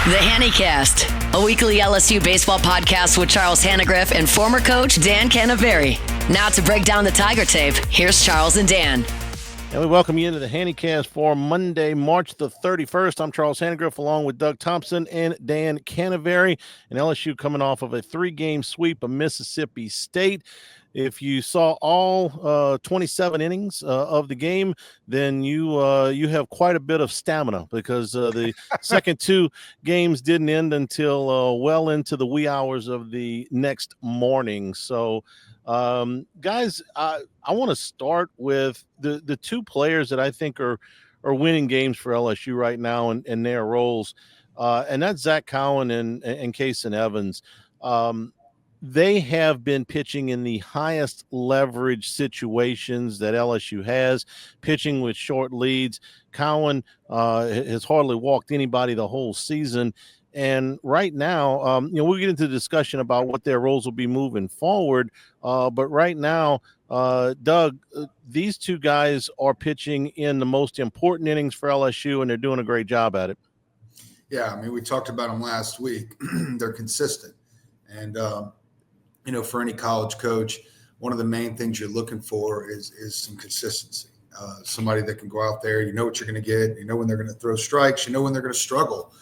The Hannycast, a weekly LSU baseball podcast with Charles Hannagriff and former coach Dan Cannaveri. Now to break down the Tiger tape, here's Charles and Dan. And we welcome you into the Hannycast for Monday, March the 31st. I'm Charles Hannagriff along with Doug Thompson and Dan Cannaveri. And LSU coming off of a 3-game sweep of Mississippi State. If you saw all 27 innings of the game, then you have quite a bit of stamina because the second 2 games didn't end until well into the wee hours of the next morning. So, guys, I want to start with the 2 players that I think are winning games for LSU right now in their roles, and that's Zach Cowan and Kason Evans. They have been pitching in the highest leverage situations that LSU has, pitching with short leads. Cowan has hardly walked anybody the whole season. And right now, we'll get into the discussion about what their roles will be moving forward. But right now, Doug, these 2 guys are pitching in the most important innings for LSU, and they're doing a great job at it. Yeah, I mean, we talked about them last week. They're consistent. And, for any college coach, one of the main things you're looking for is some consistency. Somebody that can go out there, you know what you're going to get, you know when they're going to throw strikes, you know when they're going to struggle.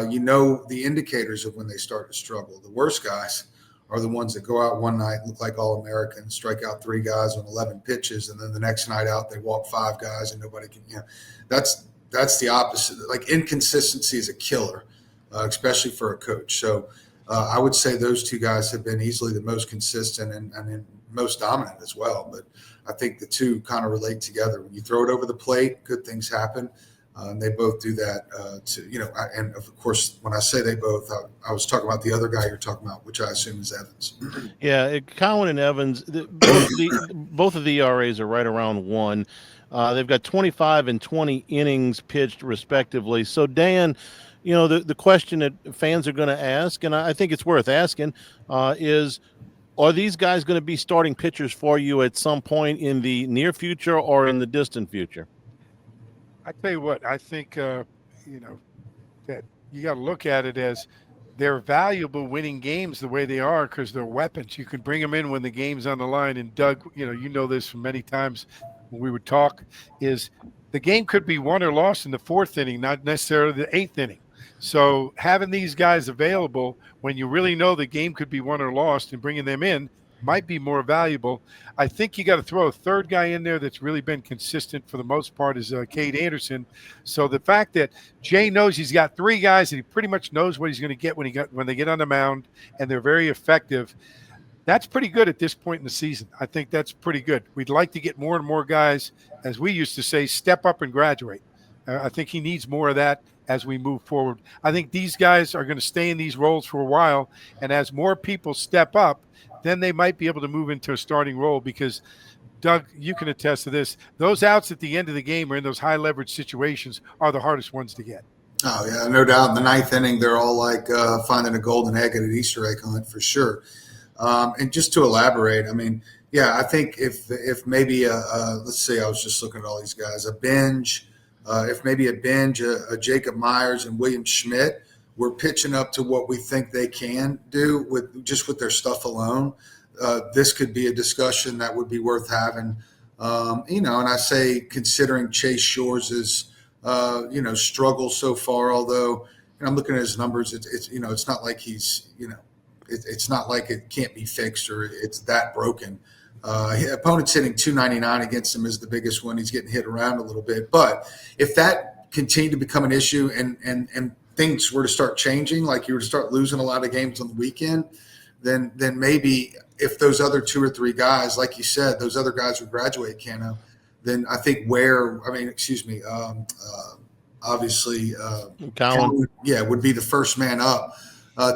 You know the indicators of when they start to struggle. The worst guys are the ones that go out one night, look like All-Americans, strike out 3 guys on 11 pitches, and then the next night out they walk 5 guys and nobody can. That's the opposite. Like, inconsistency is a killer, especially for a coach. So I would say those 2 guys have been easily the most consistent and most dominant as well. But I think the 2 kind of relate together. When you throw it over the plate, good things happen. And they both do that and of course, when I say they both, I was talking about the other guy you're talking about, which I assume is Evans. Yeah, Cowan and Evans, both of the ERAs are right around 1. They've got 25 and 20 innings pitched respectively. So, Dan, the question that fans are going to ask, and I think it's worth asking, is, are these guys going to be starting pitchers for you at some point in the near future or in the distant future? I tell you what, I think, that you got to look at it as they're valuable winning games the way they are because they're weapons. You can bring them in when the game's on the line. And Doug, you know this from many times when we would talk, is the game could be won or lost in the 4th inning, not necessarily the 8th inning. So having these guys available when you really know the game could be won or lost and bringing them in might be more valuable. I think you got to throw a 3rd guy in there that's really been consistent for the most part is Cade Anderson. So the fact that Jay knows he's got 3 guys and he pretty much knows what he's going to get when they get on the mound, and they're very effective. That's pretty good at this point in the season. I think that's pretty good. We'd like to get more and more guys, as we used to say, step up and graduate. I think he needs more of that as we move forward. I think these guys are going to stay in these roles for a while, and as more people step up, then they might be able to move into a starting role because, Doug, you can attest to this. Those outs at the end of the game or in those high leverage situations are the hardest ones to get. Oh, yeah, no doubt. In the 9th inning, they're all like finding a golden egg at an Easter egg hunt for sure. And just to elaborate, I mean, yeah, I think if maybe let's say I was just looking at all these guys, a Jacob Myers and William Schmidt, we're pitching up to what we think they can do with their stuff alone. This could be a discussion that would be worth having. And I say considering Chase Shores' struggle so far, although I'm looking at his numbers, it's not like he's, it's not like it can't be fixed or it's that broken. Opponents hitting .299 against him is the biggest one. He's getting hit around a little bit. But if that continued to become an issue and things were to start changing, like you were to start losing a lot of games on the weekend, then maybe if those other 2 or 3 guys, like you said, those other guys would graduate, Cano, then I think obviously Cowan, would be the first man up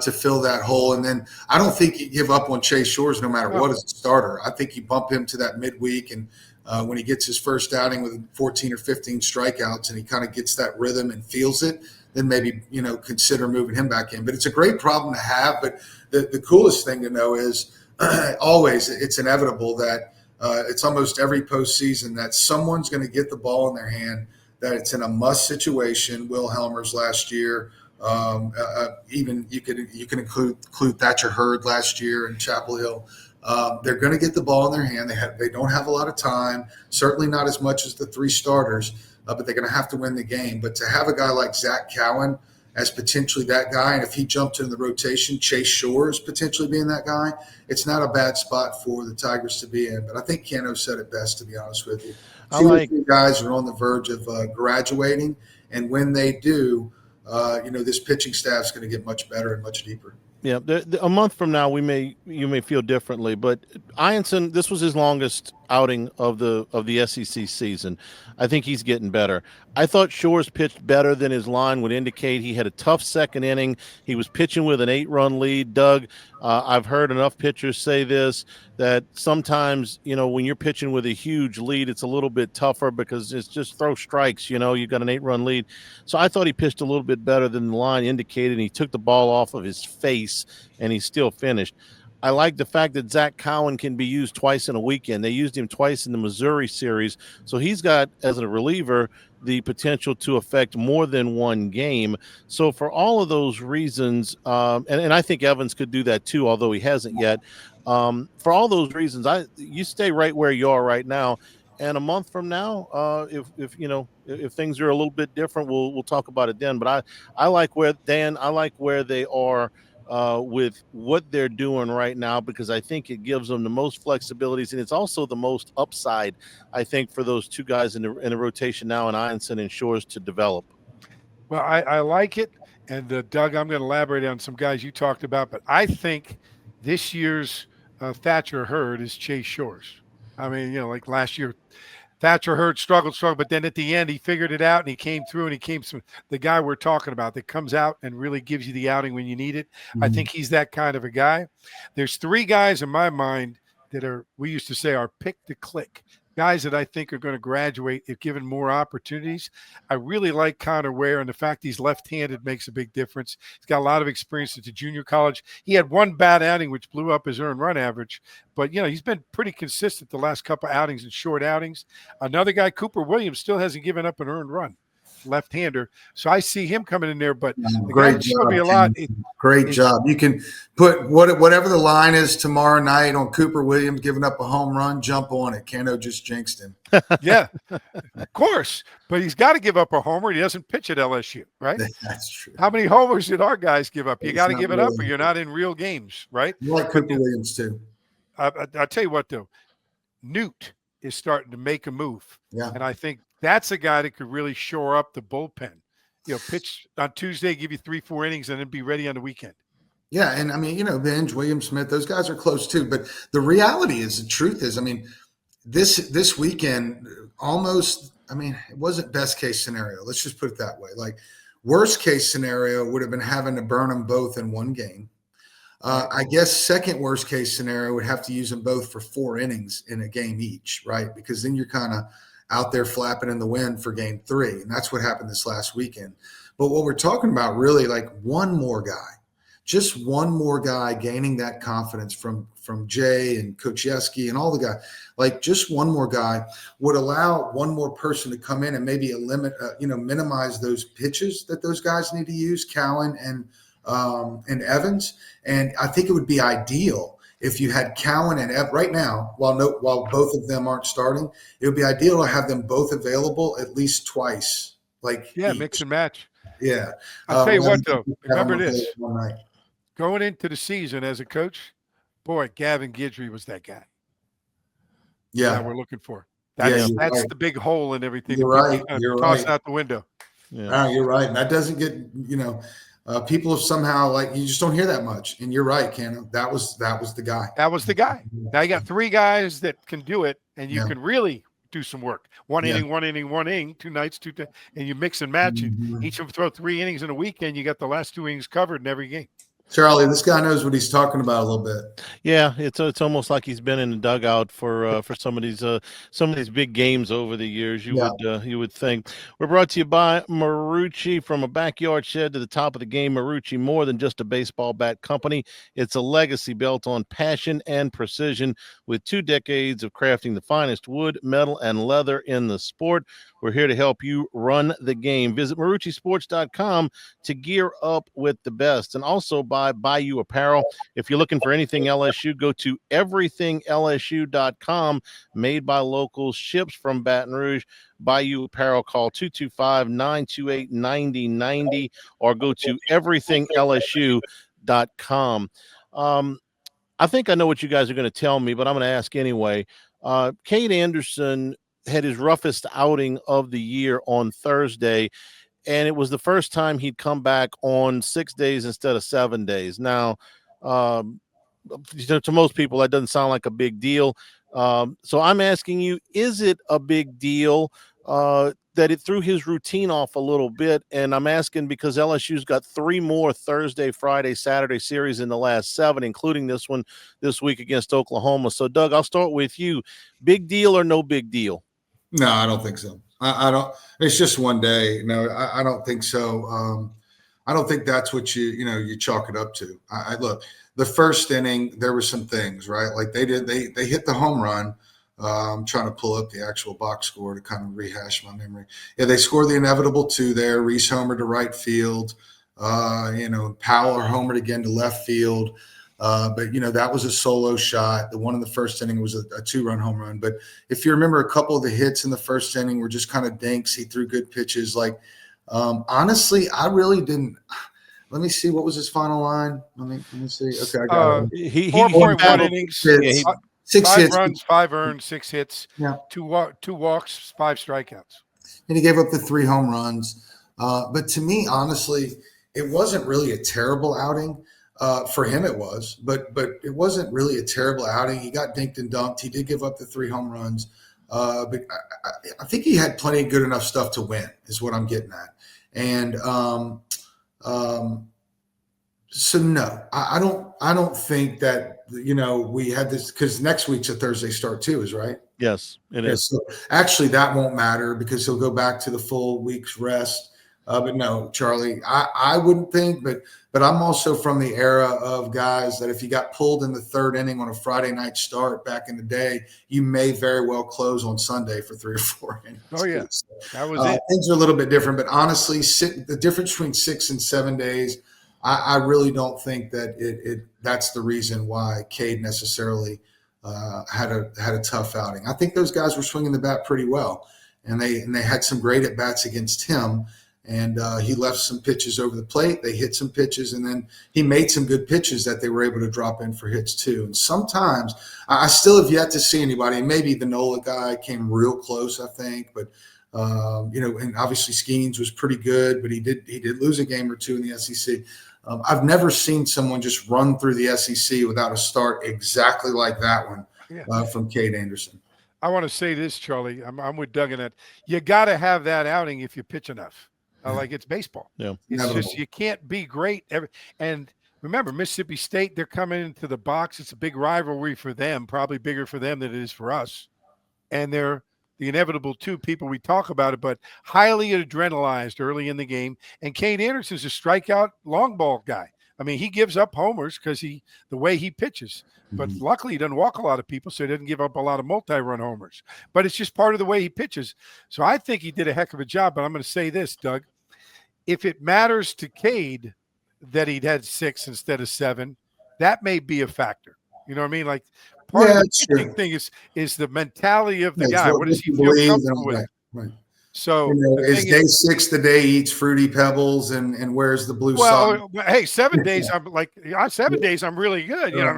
to fill that hole. And then I don't think you give up on Chase Shores no matter what as a starter. I think you bump him to that midweek, and when he gets his first outing with 14 or 15 strikeouts and he kind of gets that rhythm and feels it, then maybe, consider moving him back in. But it's a great problem to have. But the coolest thing to know is always it's inevitable that it's almost every postseason that someone's going to get the ball in their hand, that it's in a must situation. Will Helmer's last year, Even you can include Thatcher Hurd last year in Chapel Hill. They're going to get the ball in their hand. They don't have a lot of time, certainly not as much as the three starters, but they're going to have to win the game. But to have a guy like Zach Cowan as potentially that guy, and if he jumped in the rotation, Chase Shores potentially being that guy, it's not a bad spot for the Tigers to be in. But I think Cano said it best, to be honest with you. Two or three guys are on the verge of graduating, and when they do, this pitching staff is going to get much better and much deeper. Yeah, a month from now, you may feel differently, but Ianson, this was his longest outing of the SEC season. I think he's getting better. I thought Shores pitched better than his line would indicate. He had a tough second inning. He was pitching with an 8-run lead. Doug, I've heard enough pitchers say this, that sometimes, when you're pitching with a huge lead, it's a little bit tougher because it's just throw strikes. You've got an 8-run lead. So I thought he pitched a little bit better than the line indicated. And he took the ball off of his face, and he still finished. I like the fact that Zach Cowan can be used twice in a weekend. They used him twice in the Missouri series. So he's got, as a reliever, the potential to affect more than one game. So for all of those reasons, and I think Evans could do that too, although he hasn't yet. For all those reasons, you stay right where you are right now. And a month from now, if things are a little bit different, we'll talk about it then. But I like where they are with what they're doing right now, because I think it gives them the most flexibilities, and it's also the most upside, I think, for those two guys in the rotation now, and Ianson and Shores, to develop. Well, I like it. And Doug, I'm going to elaborate on some guys you talked about, but I think this year's Thatcher Hurd is Chase Shores. I mean, like last year, Thatcher Hurd struggled, but then at the end he figured it out and he came through, and he came from the guy we're talking about that comes out and really gives you the outing when you need it. Mm-hmm. I think he's that kind of a guy. There's three guys in my mind that we used to say are pick to click. Guys that I think are going to graduate if given more opportunities. I really like Connor Ware, and the fact he's left-handed makes a big difference. He's got a lot of experience at the junior college. He had one bad outing, which blew up his earned run average, but he's been pretty consistent the last couple of outings and short outings. Another guy, Cooper Williams, still hasn't given up an earned run. Left-hander, so I see him coming in there. But great job, me a lot. Great job. You can put whatever the line is tomorrow night on Cooper Williams giving up a home run. Jump on it. Cano just jinxed him. Yeah, of course. But he's got to give up a homer. He doesn't pitch at LSU, right? That's true. How many homers did our guys give up? You got to give it up, or you're not in real games, right? You like Cooper Williams too. I'll tell you what, though, Newt is starting to make a move. Yeah, and I think that's a guy that could really shore up the bullpen. Pitch on Tuesday, give you 3-4 innings, and then be ready on the weekend. Yeah, and I mean, Benj, William Smith, those guys are close too. But the reality is, the truth is, I mean, this weekend almost, it wasn't best case scenario. Let's just put it that way. Like, worst case scenario would have been having to burn them both in one game. I guess second worst case scenario would have to use them both for 4 innings in a game each, right? Because then you're kind of out there flapping in the wind for game 3. And that's what happened this last weekend. But what we're talking about, really, like just one more guy gaining that confidence from Jay and Kocheski and all the guys, like just one more guy would allow one more person to come in and maybe minimize those pitches that those guys need to use, Cowan and Evans. And I think it would be ideal if you had Cowan and right now, while both of them aren't starting, it would be ideal to have them both available at least twice. Mix and match. Yeah. I'll tell you what, though. Remember this. Going into the season as a coach, boy, Gavin Guidry was that guy. Yeah. That we're looking for. That's right. The big hole in everything. You're right. You're tossing out the window. Yeah. You're right. And that doesn't get, people have somehow, you just don't hear that much. And you're right, Ken. That was the guy. That was the guy. Now you got 3 guys that can do it, and you can really do some work. One inning, 2 nights, and you mix and match it. Each of them throw 3 innings in a weekend. You got the last 2 innings covered in every game. Charlie, this guy knows what he's talking about a little bit. Yeah, it's almost like he's been in the dugout for some of these big games over the years. You would think. We're brought to you by Marucci. From a backyard shed to the top of the game, Marucci, more than just a baseball bat company. It's a legacy built on passion and precision, with 2 decades of crafting the finest wood, metal, and leather in the sport. We're here to help you run the game. Visit MarucciSports.com to gear up with the best, and also by Bayou Apparel. If you're looking for anything LSU, go to everythinglsu.com. Made by locals, ships from Baton Rouge. Bayou Apparel, call 225-928-9090 or go to everythinglsu.com. I think I know what you guys are going to tell me, but I'm going to ask anyway. Cade Anderson had his roughest outing of the year on Thursday, and it was the first time he'd come back on 6 days instead of 7 days. Now, to most people, that doesn't sound like a big deal. So I'm asking you, is it a big deal that it threw his routine off a little bit? And I'm asking because LSU's got 3 more Thursday, Friday, Saturday series in the last 7, including this one this week against Oklahoma. So, Doug, I'll start with you. Big deal or no big deal? No, I don't think so. I don't. It's just one day. No, I don't think so. I don't think that's what you chalk it up to. I look, the first inning, there were some things, right? Like they hit the home run. I'm trying to pull up the actual box score to kind of rehash my memory. Yeah, they scored the inevitable 2 there. Reese homered to right field. Powell homered again to left field. But that was a solo shot. The one in the first inning was a 2-run home run. But if you remember, a couple of the hits in the first inning were just kind of dinks. He threw good pitches. Like, honestly, I really didn't. Let me see. What was his final line? Let me see. Okay, I got it. He 4.1 innings, 6 hits, 5 runs, 5 earned, 6 hits, yeah. 2 walks, 5 strikeouts. And he gave up the 3 home runs. But to me, honestly, it wasn't really a terrible outing. For him, it was, but it wasn't really a terrible outing. He got dinked and dunked. He did give up the 3 home runs, but I think he had plenty of good enough stuff to win, is what I'm getting at. And so no, I don't think that we had this, because next week's a Thursday start too, is right? Yes, it is. So actually, that won't matter because he'll go back to the full week's rest. But no, Charlie, I wouldn't think, but I'm also from the era of guys that if you got pulled in the 3rd inning on a Friday night start back in the day, you may very well close on Sunday for 3 or 4 innings. Oh yeah, so, that was it. Things are a little bit different, but honestly, the difference between 6 and 7 days, I really don't think that that's the reason why Cade necessarily had a tough outing. I think those guys were swinging the bat pretty well, and they had some great at bats against him. And he left some pitches over the plate. They hit some pitches, and then he made some good pitches that they were able to drop in for hits too. And sometimes I still have yet to see anybody, and maybe the Nola guy came real close, I think. But and obviously Skeens was pretty good, but he did lose a game or 2 in the SEC. I've never seen someone just run through the SEC without a start exactly like that one from Cade Anderson. I want to say this, Charlie. I'm with Doug in that. You got to have that outing if you pitch enough. Like it's baseball. Yeah. It's just you can't be great. And remember, Mississippi State, they're coming into the box. It's a big rivalry for them, probably bigger for them than it is for us. And they're the inevitable 2 people we talk about it, but highly adrenalized early in the game. And Cade Anderson's a strikeout long ball guy. I mean, he gives up homers because the way he pitches. But luckily, he doesn't walk a lot of people, so he doesn't give up a lot of multi-run homers. But it's just part of the way he pitches. So I think he did a heck of a job. But I'm going to say this, Doug. If it matters to Cade that he'd had 6 instead of 7, that may be a factor. You know what I mean? Like part of the pitching thing is the mentality of the guy. What does he feel comfortable with? Right. So is day 6 the day he eats Fruity Pebbles and wears the blue sock? Well, hey, 7 days I'm like 7 days I'm really good. I'm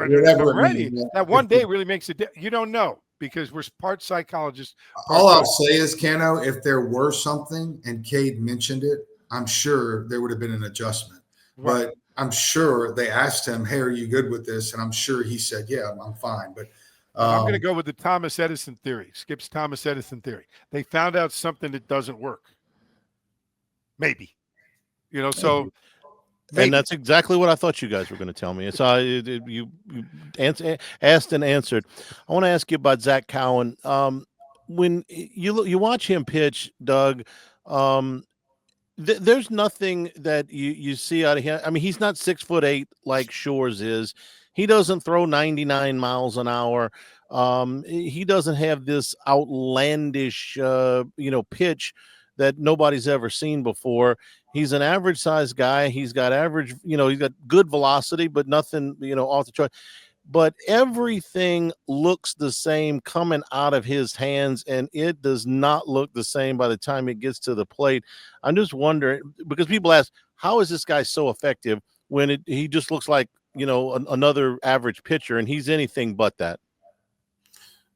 ready. That one day really makes it. You don't know because we're part psychologists. All I'll say is, Cano, if there were something and Cade mentioned it, I'm sure there would have been an adjustment. Right. But I'm sure they asked him, "Hey, are you good with this?" And I'm sure he said, "Yeah, I'm fine." But I'm going to go with the Thomas Edison theory. Skip's Thomas Edison theory. They found out something that doesn't work. Maybe, so And that's exactly what I thought you guys were going to tell me. So you asked and answered. I want to ask you about Zach Cowan. When you watch him pitch, Doug, there's nothing that you see out of him. I mean, he's not 6'8" like Shores is. He doesn't throw 99 miles an hour. He doesn't have this outlandish, pitch that nobody's ever seen before. He's an average sized guy. He's got average, he's got good velocity, but nothing, off the chart. But everything looks the same coming out of his hands, and it does not look the same by the time it gets to the plate. I'm just wondering, because people ask, how is this guy so effective when he just looks like, another average pitcher, and he's anything but that?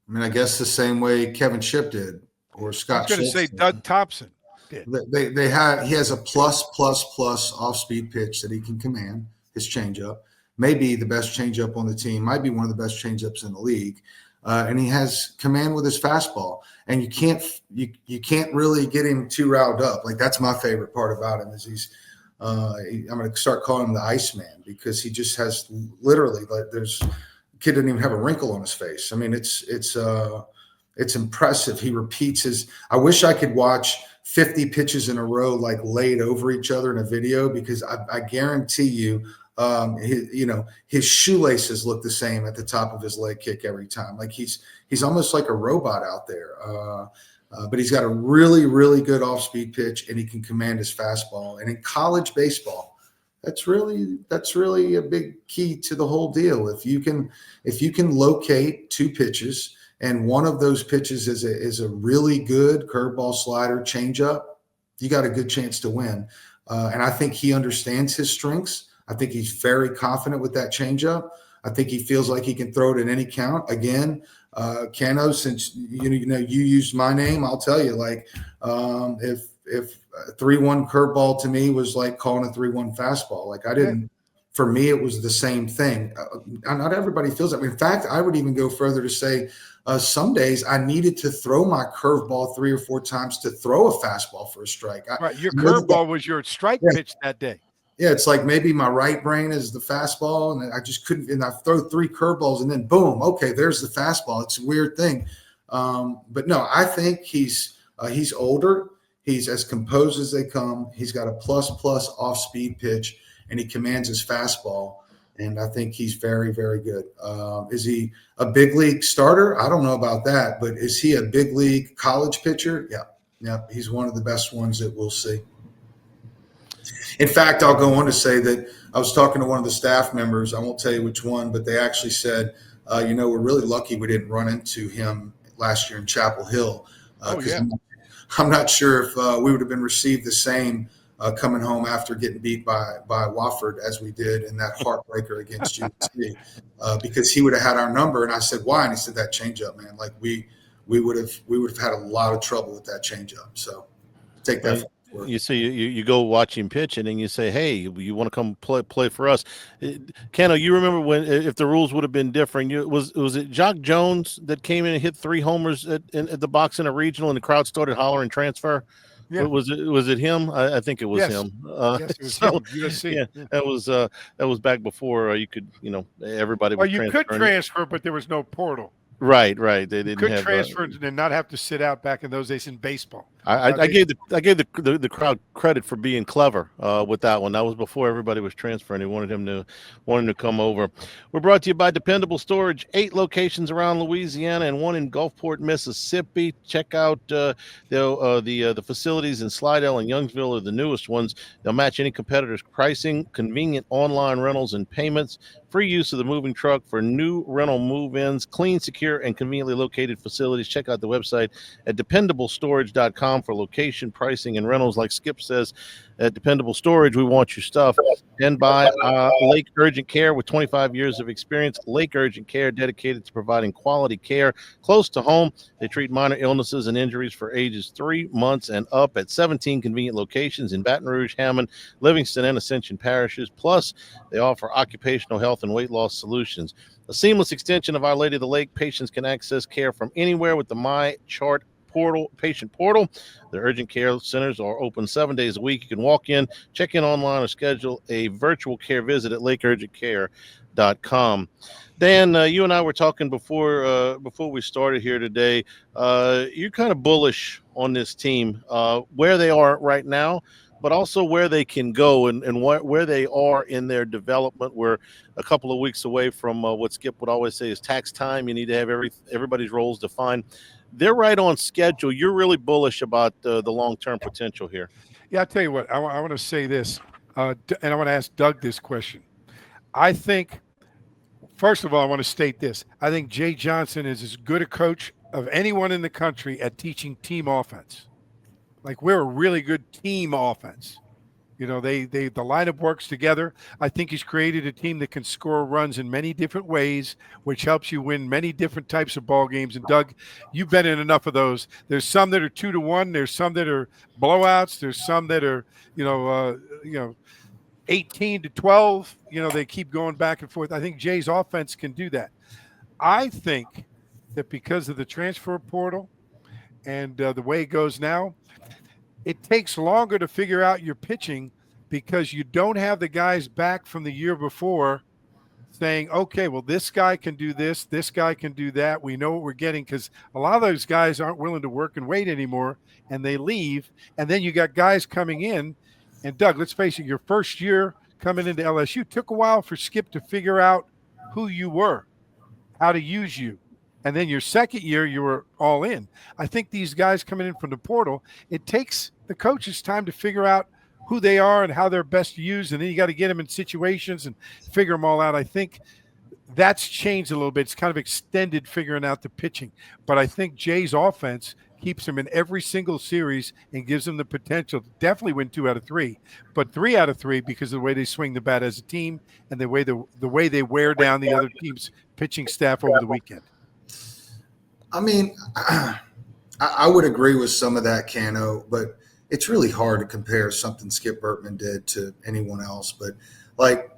I mean, I guess the same way Kevin Shipp did, or Scott. I was going to say Doug Thompson did. He has a plus off-speed pitch that he can command. His changeup, maybe the best changeup on the team, might be one of the best changeups in the league, and he has command with his fastball. And you can't really get him too riled up. Like, that's my favorite part about him is he's. I'm going to start calling him the Iceman, because he just has literally, like, kid didn't even have a wrinkle on his face. I mean, it's impressive. He repeats I wish I could watch 50 pitches in a row, like laid over each other in a video, because I guarantee you, his shoelaces look the same at the top of his leg kick every time. Like, he's almost like a robot out there. But he's got a really, really good off-speed pitch, and he can command his fastball. And in college baseball, that's really a big key to the whole deal. If you can locate two pitches, and one of those pitches is a really good curveball, slider, changeup, you got a good chance to win. And I think he understands his strengths. I think he's very confident with that changeup. I think he feels like he can throw it in any count. Again, Cano, since you used my name, I'll tell you, like, if a 3-1 curveball to me was like calling a 3-1 fastball. Like, for me, it was the same thing. Not everybody feels that way. In fact, I would even go further to say some days I needed to throw my curveball 3 or 4 times to throw a fastball for a strike. Right, your curveball was your strike pitch that day. Yeah, it's like maybe my right brain is the fastball, and I just couldn't. And I throw 3 curveballs, and then boom, okay, there's the fastball. It's a weird thing, but no, I think he's older. He's as composed as they come. He's got a plus off-speed pitch, and he commands his fastball. And I think he's very, very good. Is he a big league starter? I don't know about that, but is he a big league college pitcher? Yeah, he's one of the best ones that we'll see. In fact, I'll go on to say that I was talking to one of the staff members. I won't tell you which one, but they actually said, we're really lucky we didn't run into him last year in Chapel Hill. I'm not sure if we would have been received the same coming home after getting beat by Wofford as we did in that heartbreaker against USC, because he would have had our number. And I said, why? And he said, that changeup, man. Like, we would have had a lot of trouble with that changeup. So take that. You see, you go watch him pitch, and then you say, "Hey, you want to come play for us?" Cano, you remember if the rules would have been different? Was it Jock Jones that came in and hit 3 homers at the box in a regional, and the crowd started hollering transfer? Yeah. Was it him? I think it was him. Yes, it was him. USC. Yeah, that was back before you could, everybody. Well, you could transfer, but there was no portal. Right. They didn't could transfer and not have to sit out back in those days in baseball. I gave the crowd credit for being clever with that one. That was before everybody was transferring. They wanted him to come over. We're brought to you by Dependable Storage. 8 locations around Louisiana and 1 in Gulfport, Mississippi. Check out the facilities in Slidell and Youngsville are the newest ones. They'll match any competitor's pricing, convenient online rentals and payments, free use of the moving truck for new rental move-ins, clean, secure, and conveniently located facilities. Check out the website at dependablestorage.com for location, pricing, and rentals. Like Skip says, at Dependable Storage, we want your stuff. And by Lake Urgent Care, with 25 years of experience. Lake Urgent Care, dedicated to providing quality care close to home. They treat minor illnesses and injuries for ages 3 months and up at 17 convenient locations in Baton Rouge, Hammond, Livingston, and Ascension parishes. Plus, they offer occupational health and weight loss solutions. A seamless extension of Our Lady of the Lake. Patients can access care from anywhere with the My Chart patient portal. The urgent care centers are open 7 days a week. You can walk in, check in online, or schedule a virtual care visit at lakeurgentcare.com. Dan, you and I were talking before we started here today. You're kind of bullish on this team, where they are right now, but also where they can go and where they are in their development. We're a couple of weeks away from what Skip would always say is tax time. You need to have everybody's roles defined. They're right on schedule. You're really bullish about the long-term potential here. Yeah, I'll tell you what, I want to say this, and I want to ask Doug this question. I think, first of all, I want to state this. I think Jay Johnson is as good a coach of anyone in the country at teaching team offense. Like, we're a really good team offense. You know, the lineup works together. I think he's created a team that can score runs in many different ways, which helps you win many different types of ball games. And Doug, you've been in enough of those. There's some that are 2-1. There's some that are blowouts. There's some that are, 18-12. You know, they keep going back and forth. I think Jay's offense can do that. I think that because of the transfer portal and the way it goes now, it takes longer to figure out your pitching because you don't have the guys back from the year before saying, okay, well, this guy can do this guy can do that. We know what we're getting, because a lot of those guys aren't willing to work and wait anymore, and they leave. And then you got guys coming in. And, Doug, let's face it, your first year coming into LSU took a while for Skip to figure out who you were, how to use you. And then your second year, you were all in. I think these guys coming in from the portal, it takes the coaches time to figure out who they are and how they're best used. And then you got to get them in situations and figure them all out. I think that's changed a little bit. It's kind of extended figuring out the pitching. But I think Jay's offense keeps him in every single series and gives them the potential to definitely win 2 out of 3, but 3 out of 3 because of the way they swing the bat as a team and the way they wear down the other team's pitching staff over the weekend. I mean, I would agree with some of that, Cano, but it's really hard to compare something Skip Bertman did to anyone else. But like,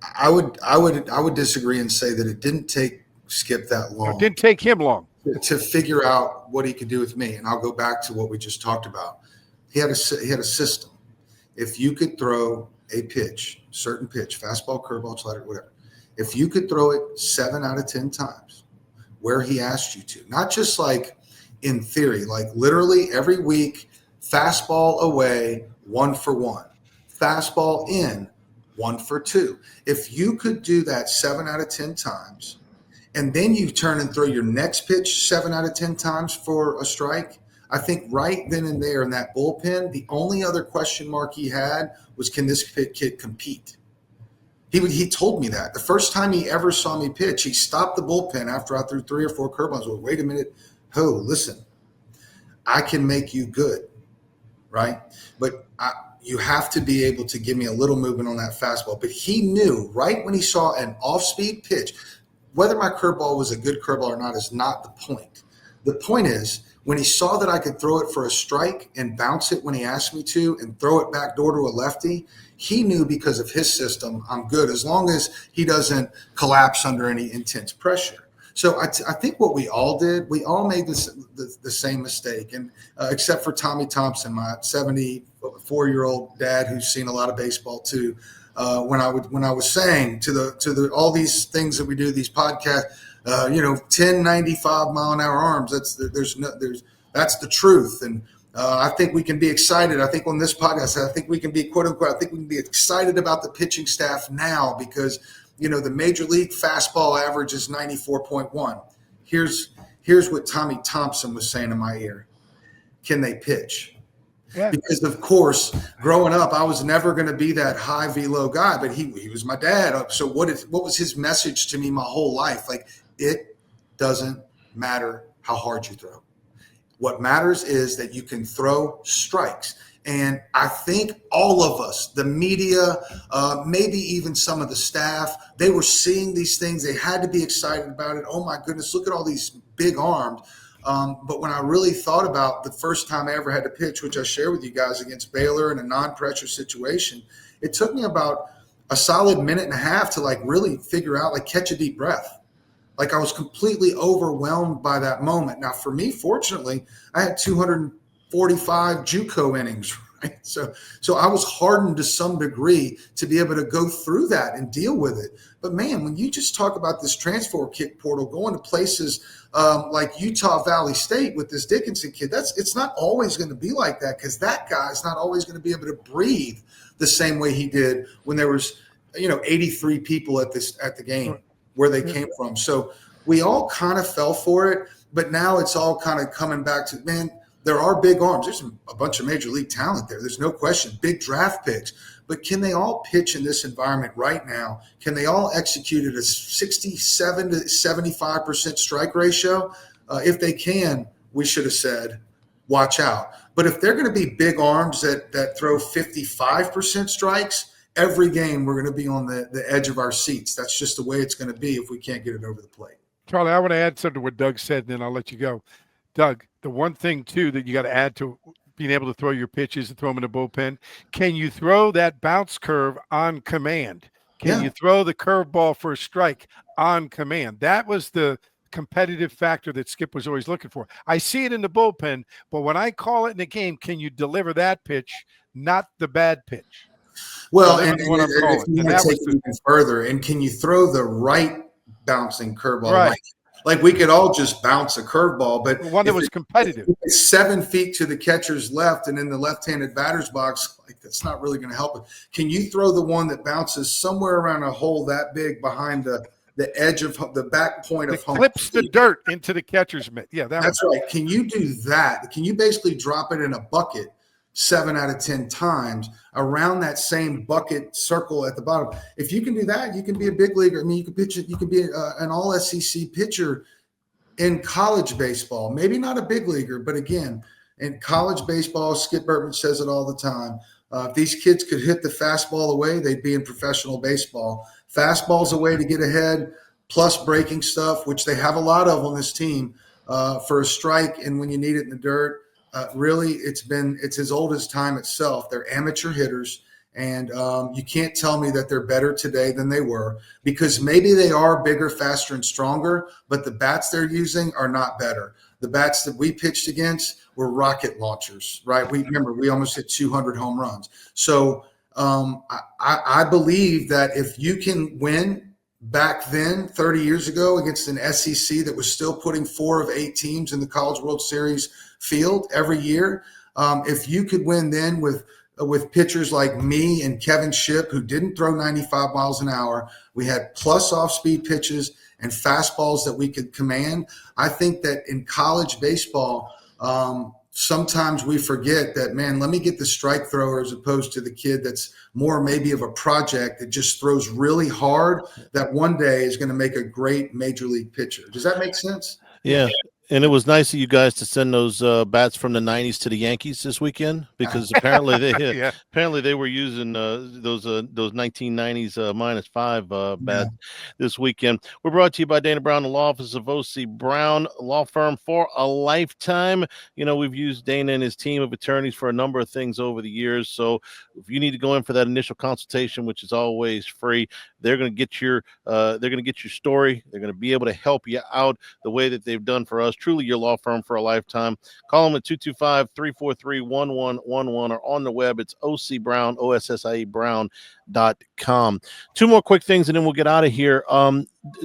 I would disagree and say that it didn't take Skip that long. It didn't take him long to figure out what he could do with me. And I'll go back to what we just talked about. He had a system. If you could throw a certain pitch, fastball, curveball, slider, whatever, if you could throw it 7 out of 10 times, where he asked you to, not just like in theory, like literally every week, fastball away, 1 for 1, fastball in, 1 for 2. If you could do that 7 out of 10 times, and then you turn and throw your next pitch 7 out of 10 times for a strike, I think right then and there in that bullpen, the only other question mark he had was, can this kid compete? He told me that. The first time he ever saw me pitch, he stopped the bullpen after I threw 3 or 4 curveballs. Well, wait a minute. Listen, I can make you good, right? But you have to be able to give me a little movement on that fastball. But he knew right when he saw an off-speed pitch, whether my curveball was a good curveball or not is not the point. The point is, when he saw that I could throw it for a strike and bounce it when he asked me to and throw it back door to a lefty, he knew because of his system, I'm good as long as he doesn't collapse under any intense pressure. So I think what we all did, we all made the same mistake, and except for Tommy Thompson, my 74-year-old dad who's seen a lot of baseball too. When I was saying to the all these things that we do, these podcasts, 1095 mile an hour arms. That's the truth. And I think we can be excited. I think on this podcast, I think we can be quote unquote, I think we can be excited about the pitching staff now because, the major league fastball average is 94.1. Here's what Tommy Thompson was saying in my ear. Can they pitch? Yeah. Because of course, growing up, I was never going to be that high velo guy, but he was my dad. So what was his message to me my whole life? Like, it doesn't matter how hard you throw. What matters is that you can throw strikes. And I think all of us, the media, maybe even some of the staff, they were seeing these things. They had to be excited about it. Oh my goodness, look at all these big arms. But when I really thought about the first time I ever had to pitch, which I share with you guys against Baylor in a non-pressure situation, it took me about a solid minute and a half to like really figure out, like catch a deep breath. Like I was completely overwhelmed by that moment. Now for me, fortunately, I had 245 JUCO innings, right? So I was hardened to some degree to be able to go through that and deal with it. But man, when you just talk about this transfer kick portal, going to places like Utah Valley State with this Dickinson kid, it's not always going to be like that, because that guy's not always going to be able to breathe the same way he did when there was 83 people at the game where they came from. So we all kind of fell for it, but now it's all kind of coming back to, man, there are big arms. There's a bunch of major league talent there. There's no question, big draft picks. But can they all pitch in this environment right now? Can they all execute at a 67 to 75% strike ratio? If they can, we should have said, watch out. But if they're going to be big arms that throw 55% strikes, every game we're going to be on the edge of our seats. That's just the way it's going to be if we can't get it over the plate. Charlie, I want to add something to what Doug said, and then I'll let you go. Doug, the one thing, too, that you got to add to being able to throw your pitches and throw them in the bullpen, can you throw that bounce curve on command? Can you throw the curveball for a strike on command? That was the competitive factor that Skip was always looking for. I see it in the bullpen, but when I call it in the game, can you deliver that pitch, not the bad pitch? Well, so and if you want to take it even further, and can you throw the right bouncing curveball? Right. Like we could all just bounce a curveball, but one that was competitive. 7 feet to the catcher's left and in the left-handed batter's box, like that's not really going to help it. Can you throw the one that bounces somewhere around a hole that big behind the edge of the back point of home? Clips the dirt into the catcher's mitt. Yeah, that's right. Can you do that? Can you basically drop it in a bucket 7 out of 10 times around that same bucket circle at the bottom? If you can do that, you can be a big leaguer. I mean, you can pitch it. You can be an all SEC pitcher in college baseball. Maybe not a big leaguer, but again, in college baseball, Skip Bertman says it all the time. If these kids could hit the fastball away, they'd be in professional baseball. Fastball's a way to get ahead, plus breaking stuff, which they have a lot of on this team for a strike. And when you need it in the dirt, really, it's as old as time itself. They're amateur hitters, and you can't tell me that they're better today than they were, because maybe they are bigger, faster, and stronger, but the bats they're using are not better. The bats that we pitched against were rocket launchers, right? We almost hit 200 home runs. So I believe that if you can win back then, 30 years ago, against an SEC that was still putting 4 of 8 teams in the College World Series field every year, if you could win then with pitchers like me and Kevin Shipp, who didn't throw 95 miles an hour, we had plus off-speed pitches and fastballs that we could command. I think that in college baseball, sometimes we forget that, man, let me get the strike thrower as opposed to the kid that's more maybe of a project that just throws really hard that one day is going to make a great major league pitcher. Does that make sense? Yeah. And it was nice of you guys to send those bats from the 90s to the Yankees this weekend, because apparently they were using those 1990s -5 bats this weekend. We're brought to you by Dana Brown, the law office of O.C. Brown, law firm for a lifetime. We've used Dana and his team of attorneys for a number of things over the years. So if you need to go in for that initial consultation, which is always free, they're going to get your story. They're going to be able to help you out the way that they've done for us. Truly your law firm for a lifetime. Call them at 225-343-1111 or on the web. It's OCBrown, OSSIE Brown.com. 2 more quick things and then we'll get out of here.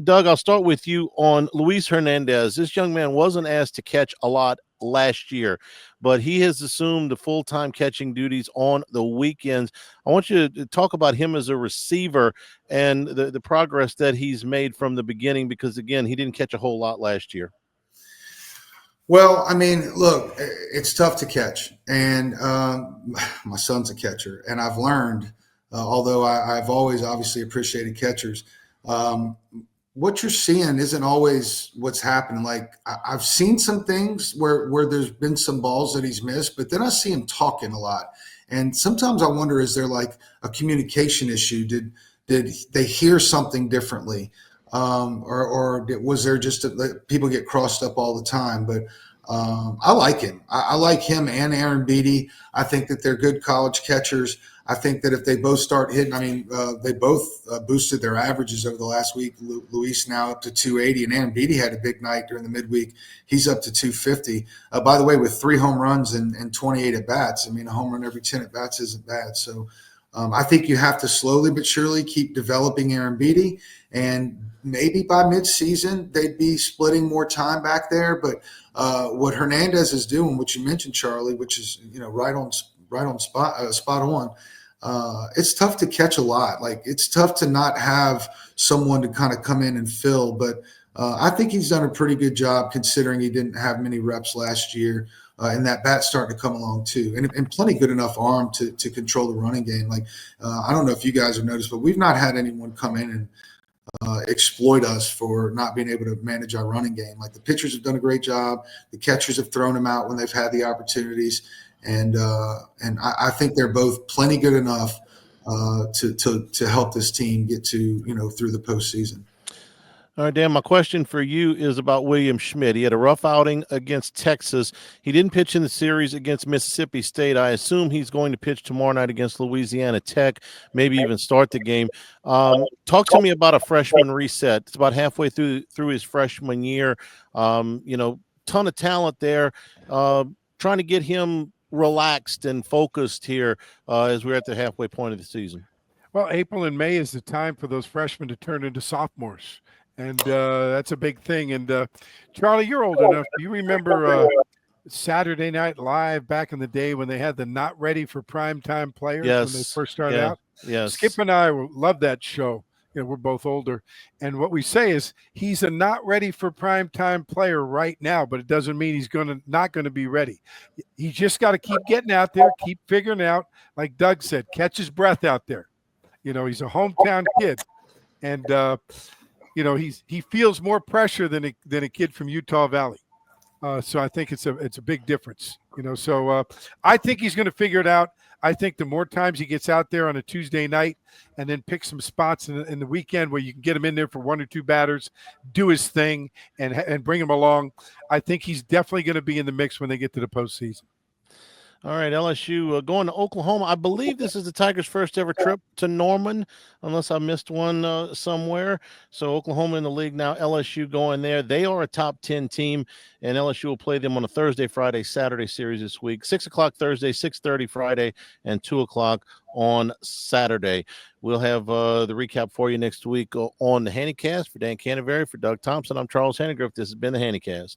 Doug, I'll start with you on Luis Hernandez. This young man wasn't asked to catch a lot last year, but he has assumed the full-time catching duties on the weekends. I want you to talk about him as a receiver and the progress that he's made from the beginning, because again, he didn't catch a whole lot last year. Well, I mean, look, it's tough to catch, and my son's a catcher, and I've learned, although I've always obviously appreciated catchers, what you're seeing isn't always what's happening. Like I've seen some things where there's been some balls that he's missed, but then I see him talking a lot, and sometimes I wonder, is there like a communication issue? Did they hear something differently? Or was there just people get crossed up all the time? But I like him. I like him and Aaron Beatty. I think that they're good college catchers. I think that if they both start hitting, they both boosted their averages over the last week. Luis now up to 280, and Beatty had a big night during the midweek. He's up to 250. By the way, with 3 home runs and 28 at bats. I mean, a home run every 10 at bats isn't bad. So I think you have to slowly but surely keep developing Aaron Beatty, and maybe by midseason they'd be splitting more time back there. But what Hernandez is doing, which you mentioned, Charlie, which is right on spot on. It's tough to catch a lot. Like, it's tough to not have someone to kind of come in and fill. But I think he's done a pretty good job considering he didn't have many reps last year. And that bat's starting to come along too, and plenty good enough arm to control the running game. Like, I don't know if you guys have noticed, but we've not had anyone come in and exploit us for not being able to manage our running game. Like, the pitchers have done a great job. The catchers have thrown them out when they've had the opportunities. And I think they're both plenty good enough to help this team get to, through the postseason. All right, Dan, my question for you is about William Schmidt. He had a rough outing against Texas. He didn't pitch in the series against Mississippi State. I assume he's going to pitch tomorrow night against Louisiana Tech, maybe even start the game. Talk to me about a freshman reset. It's about halfway through his freshman year. Ton of talent there. Trying to get him relaxed and focused here as we're at the halfway point of the season. Well, April and May is the time for those freshmen to turn into sophomores. And that's a big thing. And Charlie, you're old enough. Do you remember Saturday Night Live back in the day when they had the not ready for primetime players when they first started out? Yes. Skip and I loved that show. We're both older. And what we say is he's a not ready for primetime player right now, but it doesn't mean he's not going to be ready. He's just got to keep getting out there, keep figuring out, like Doug said, catch his breath out there. He's a hometown kid. And he feels more pressure than a kid from Utah Valley. So I think it's a big difference. So I think he's going to figure it out. I think the more times he gets out there on a Tuesday night and then pick some spots in the weekend where you can get him in there for 1 or 2 batters, do his thing, and bring him along, I think he's definitely going to be in the mix when they get to the postseason. All right, LSU going to Oklahoma. I believe this is the Tigers' first ever trip to Norman, unless I missed one somewhere. So Oklahoma in the league now, LSU going there. They are a top 10 team, and LSU will play them on a Thursday, Friday, Saturday series this week. 6 o'clock Thursday, 6:30 Friday, and 2 o'clock on Saturday. We'll have the recap for you next week on the Hannycast. For Dan Cannaveri, for Doug Thompson, I'm Charles Hannagriff. This has been the Hannycast.